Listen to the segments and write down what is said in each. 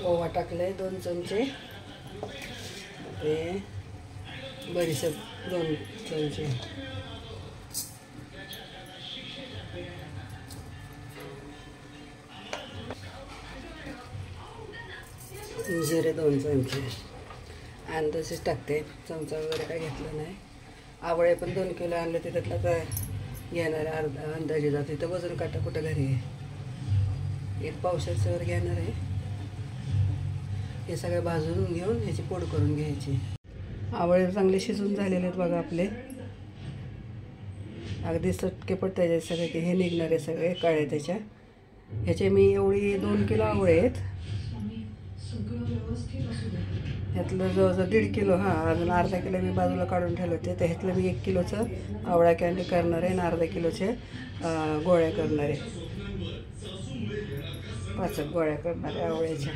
ओवा टाकले 2 चमचे, ते बडीशेप 2 चमचे, जिरे 2 चमचे आणि तसेच टाकते. चमचा वगैरे काय घेतलं नाही. आवळे पण 2 किलो आणले, ते त्यातला काय घेणार आहे अर्धा अंदाजे जाते. तर वजन काटा कुठं घरी आहे, 1 पावशेरचं वर घेणार आहे. हे सगळं भाजून घेऊन ह्याची पोड करून घ्यायची. आवळे चांगले शिजून झालेले आहेत बघा आपले, अगदी चटके पडते सगळे, की हे निघणारे सगळे काळे त्याच्या. ह्याचे मी एवढी 2 किलो आवळे आहेत, ह्यातलं जवळजवळ 1.5 किलो, अजून अर्धा किलो मी बाजूला काढून ठेवले होते. तर ह्यातलं मी 1 किलोचं आवळा कॅन्डी करणार आहे आणि अर्धा किलोचे गोळ्या करणार आहे. 5 गोळ्या करणार आहे आवळ्याच्या.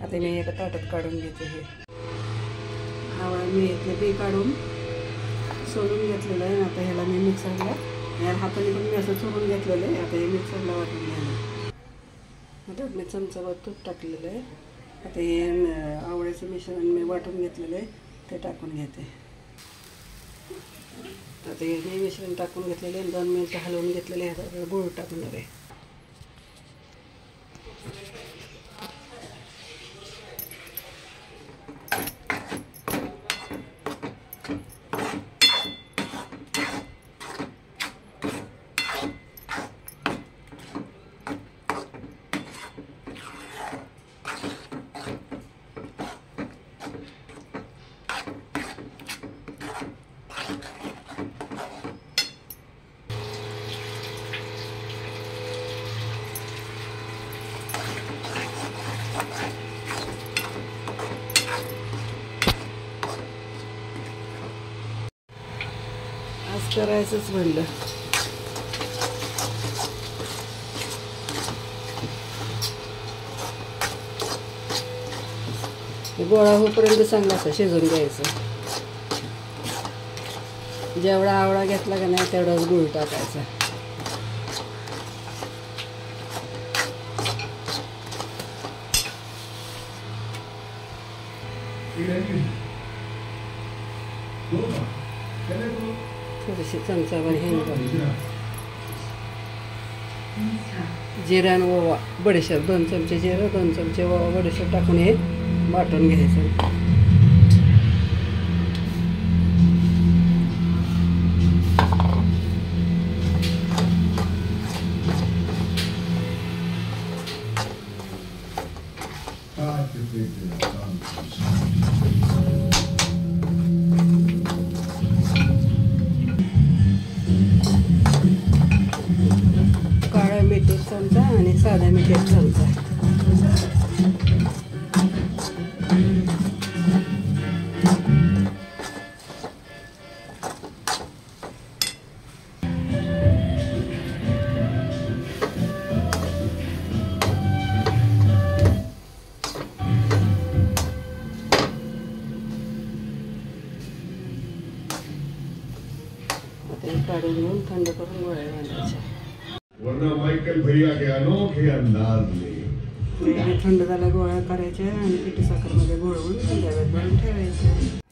आता मी एका ताटात काढून घेते. हे आवळा मी इथले बी काढून सोलून घेतलेलं आहे. आता ह्याला मी मिक्सरला, या हाताने पण मी असं चुरून घेतलेलं आहे. आता हे मिक्सरला वाटून घ्यायला. आता मी चमचाभर तूप टाकलेलं आहे. आता हे आवळ्याचं मिश्रण मी वाटून घेतलेलं आहे, ते टाकून घेते. आता हे मिश्रण टाकून घेतलेले आहे, 2 मिनिटं हलवून घेतलेले आहे. आता गूळ टाकणार आहे. आज करायचंच म्हणलं. गोळा होईपर्यंत चांगला असं शिजून घ्यायचं. जेवढा आवळा घेतला का नाही तेवढाच गूळ टाकायचा. थोडीशी चमचाभर हिंग, जिरा आणि ओवा, बडीशेप 2 चमचे जिरा, 2 चमचे ओवा, बडीशेप टाकून हे वाटून घ्यायचं. काळा मीठ 1 चमचा आणि साधा मीठ 1 चमचा. काढून घेऊन थंड करून गोळ्या बांधायच्या. वरना माइकल भैया के अनोखे अंदाज में थंड झाल्या गोळ्या करायच्या आणि पिठी साखरमध्ये घोळवून संध्याकाळी ठेवायच्या.